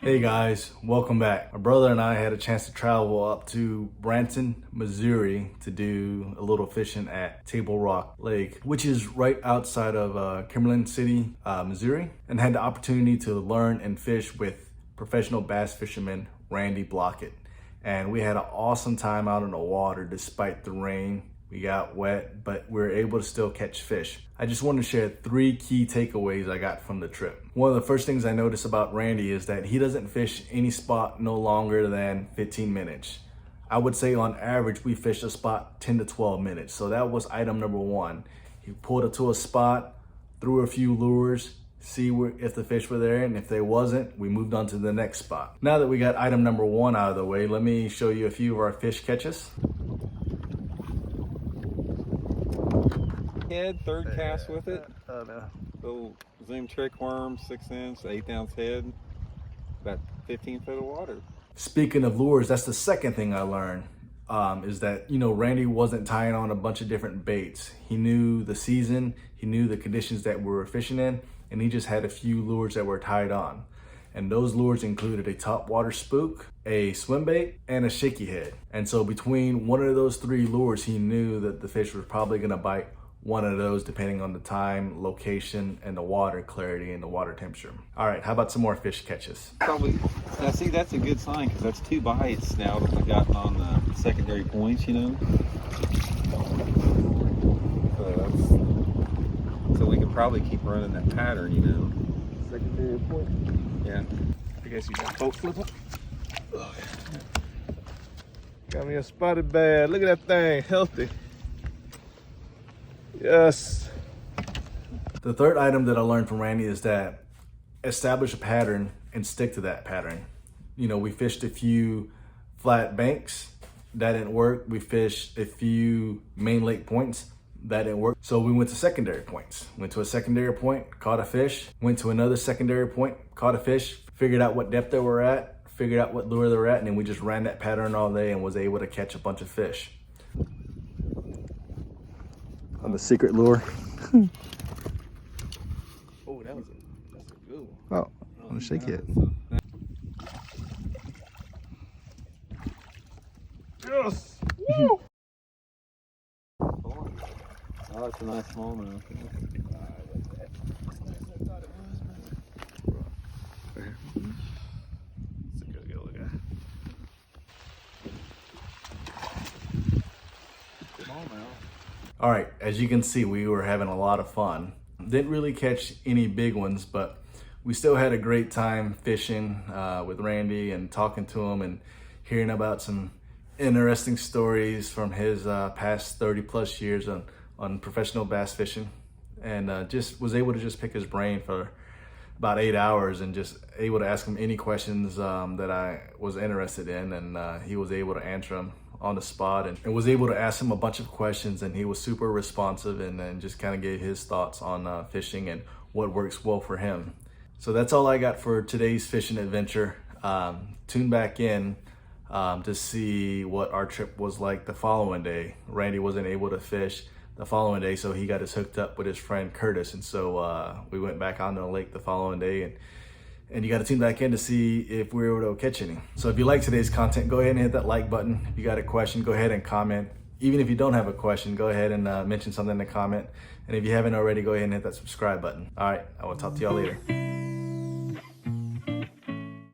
Hey guys, welcome back. My brother and I had a chance to travel up to Branson, Missouri to do a little fishing at Table Rock Lake, which is right outside of Kimberling City, Missouri, and had the opportunity to learn and fish with professional bass fisherman Randy Blaukat. And we had an awesome time out in the water despite the rain. We got wet, but we were able to still catch fish. I just wanted to share 3 key takeaways I got from the trip. One of the first things I noticed about Randy is that he doesn't fish any spot no longer than 15 minutes. I would say on average, we fished a spot 10 to 12 minutes. So that was item number 1. He pulled it to a spot, threw a few lures, see if the fish were there, and if they wasn't, we moved on to the next spot. Now that we got item number 1 out of the way, let me show you a few of our fish catches. Head, third cast with it. Oh no. Little zoom trick worm, 6-inch, 1/8 ounce head, about 15 foot of water. Speaking of lures, that's the second thing I learned, is that, Randy wasn't tying on a bunch of different baits. He knew the season, he knew the conditions that we were fishing in, and he just had a few lures that were tied on. And those lures included a top water spook, a swim bait, and a shaky head. And so between one of those 3 lures, he knew that the fish was probably gonna bite one of those depending on the time, location, and the water clarity and the water temperature. All right, how about some more fish catches? Probably, now see, that's a good sign because that's 2 bites now that we've gotten on the secondary points, So we can probably keep running that pattern, Secondary point. Yeah. I guess you can boat flip it. Got me a spotted bass. Look at that thing, healthy. Yes. The third item that I learned from Randy is that establish a pattern and stick to that pattern. We fished a few flat banks, that didn't work. We fished a few main lake points, that didn't work. So we went to secondary points. Went to a secondary point, caught a fish. Went to another secondary point, caught a fish. Figured out what depth they were at, figured out what lure they were at, and then we just ran that pattern all day and was able to catch a bunch of fish. On the secret lure. Oh, that's a good one. Oh, on the shaky head. Yes. Woo. Oh, that's a nice smallmouth. It's a good yellow guy. Smallmouth. All right, as you can see, we were having a lot of fun. Didn't really catch any big ones, but we still had a great time fishing with Randy and talking to him and hearing about some interesting stories from his past 30 plus years on professional bass fishing. And just was able to just pick his brain for about 8 hours and just able to ask him any questions that I was interested in, and he was able to answer them on the spot, and was able to ask him a bunch of questions, and he was super responsive and just kind of gave his thoughts on fishing and what works well for him. So that's all I got for today's fishing adventure. Tune back in to see what our trip was like the following day. Randy wasn't able to fish the following day, so he got us hooked up with his friend Curtis, and so we went back on the lake the following day, and you got to tune back in to see if we were able to catch any. So if you like today's content, go ahead and hit that like button. If you got a question, go ahead and comment. Even if you don't have a question, go ahead and mention something in the comment. And if you haven't already, go ahead and hit that subscribe button. All right, I will talk to y'all later.